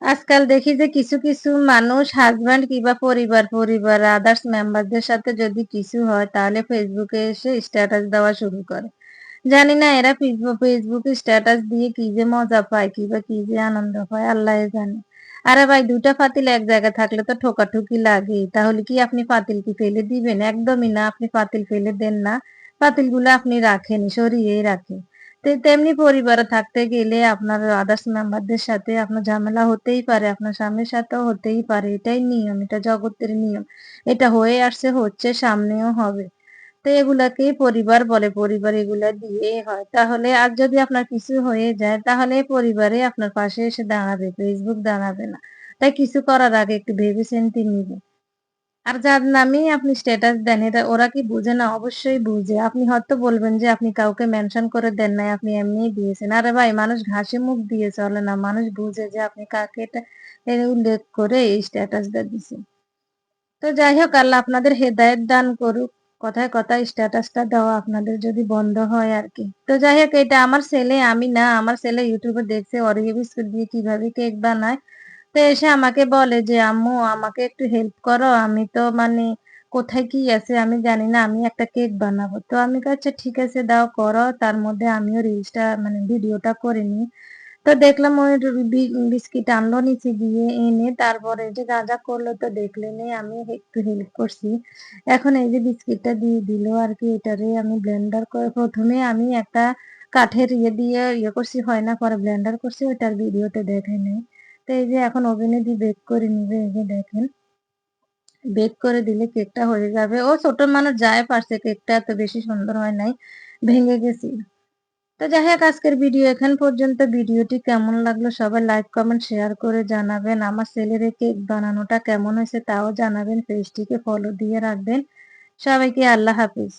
আজকাল দেখি যে কিছু, কিছু মানুষ হাসব্যান্ড কিংবা পরিবার আদার্স মেম্বারদের সাথে যদি কিছু হয় তাহলে ফেসবুকে এসে স্ট্যাটাস দেওয়া শুরু করে। জানি না এরা ফেসবুকে স্ট্যাটাস দিয়ে কি যে মজা পায় কিংবা কি যে আনন্দ পায় আল্লাহই জানে। আরে ভাই ২ টা পাতিল এক জায়গায় থাকলে তো ঠোকাঠুকি লাগেই। তাহলে কি আপনি পাতিল কি ফেলে দিবেন? একদমই না। আপনি পাতিল ফেলে দেন না। পাতিলগুলো আপনি রাখেনই, সরিয়েই রাখেন। তেমনি পরিবারে থাকতে গেলে আপনার আদার্স মেম্বারদের সাথে আপনার ঝামেলা হতেই পারে। আপনার স্বামীর সাথেও হতেই পারে। এটাই নিয়ম, এটা জগতের নিয়ম। এটা হয়ে আসছে, হচ্ছে, সামনেও হবে। তো এগুলাকেই পরিবার বলে। পরিবার এগুলা দিয়েই হয়। তাহলে আর যদি আপনার কিছু হয়ে যায় তাহলে পরিবারে আপনার পাশে এসে দাঁড়াবে। Facebook দাঁড়াবে না। তাই কিছু করার আগে একটু ভেবে চিন্তে নিবেন। আর যার নামেই আপনি স্ট্যাটাস দেন এটা ওরা কি বুঝে না? অবশ্যই বুঝে। আপনি হয়তো বলবেন যে আপনি কাউকে মেনশন করে দেন নাই, আপনি এমনিই দিয়েছেন। আরে ভাই মানুষ ঘাসে মুখ দিয়ে চলে না। মানুষ বুঝে যে আপনি কাকে এটা উল্লেখ করে এই স্ট্যাটাসটা দিছেন। তো যাই হোক আল্লাহ আপনাদের হেদায়েত দান করুক। কথায়, কথায় স্ট্যাটাসটা দেওয়া আপনাদের যদি বন্ধ হয় আরকি। তো যাই হোক এটা আমার ছেলে, আমি না। আমার ছেলে YouTube এ দেখছে ওরিও বিস্কুট দিয়ে কিভাবে কেক বানায়। তো এসে আমাকে বলে যে, "আম্মু আমাকে একটু হেল্প করো। আমি তো মানে কোথায় কি আছে আমি জানি না। আমি একটা কেক বানাবো।" তো আমি কই, "আচ্ছা ঠিক আছে দাও করো।" তার মধ্যে আমিও রিলসটা মানে ভিডিওটা করে নিই। তো দেখলাম ওই বিস্কিট আনলো নিচে গিয়ে এনে তারপরে যে যা করলো তো দেখলেনই আমি একটু হেল্প করছি। এখন এই যে বিস্কিটটা দিয়ে দিল আরকি এটারে আমি ব্লেন্ডার করে ১ম এ আমি একটা কাঠের ইয়ে দিয়ে ইয়ে করছি হয় না পরে ব্লেন্ডার করছি ওইটার ভিডিওতে দেখাই নাই। তো এই যে এখন ওভেনে দিয়ে বেক করে নিবে এই যে দেখেন। বেক করে দিলে কেকটা হয়ে যাবে। ও ছোট মানুষ যাই পারছে কেকটা এত বেশি সুন্দর হয় নাই। ভেঙে গেছিল। তো যাই হোক আজকের ভিডিও এখান পর্যন্ত। ভিডিওটি কেমন লাগলো সবাই লাইক, কমেন্ট, শেয়ার করে জানাবেন। আমার ছেলের এই কেক বানানোটা কেমন হয়েছে তাও জানাবেন। পেজটিকে ফলো দিয়ে রাখবেন। সবাইকে আল্লাহ হাফেজ।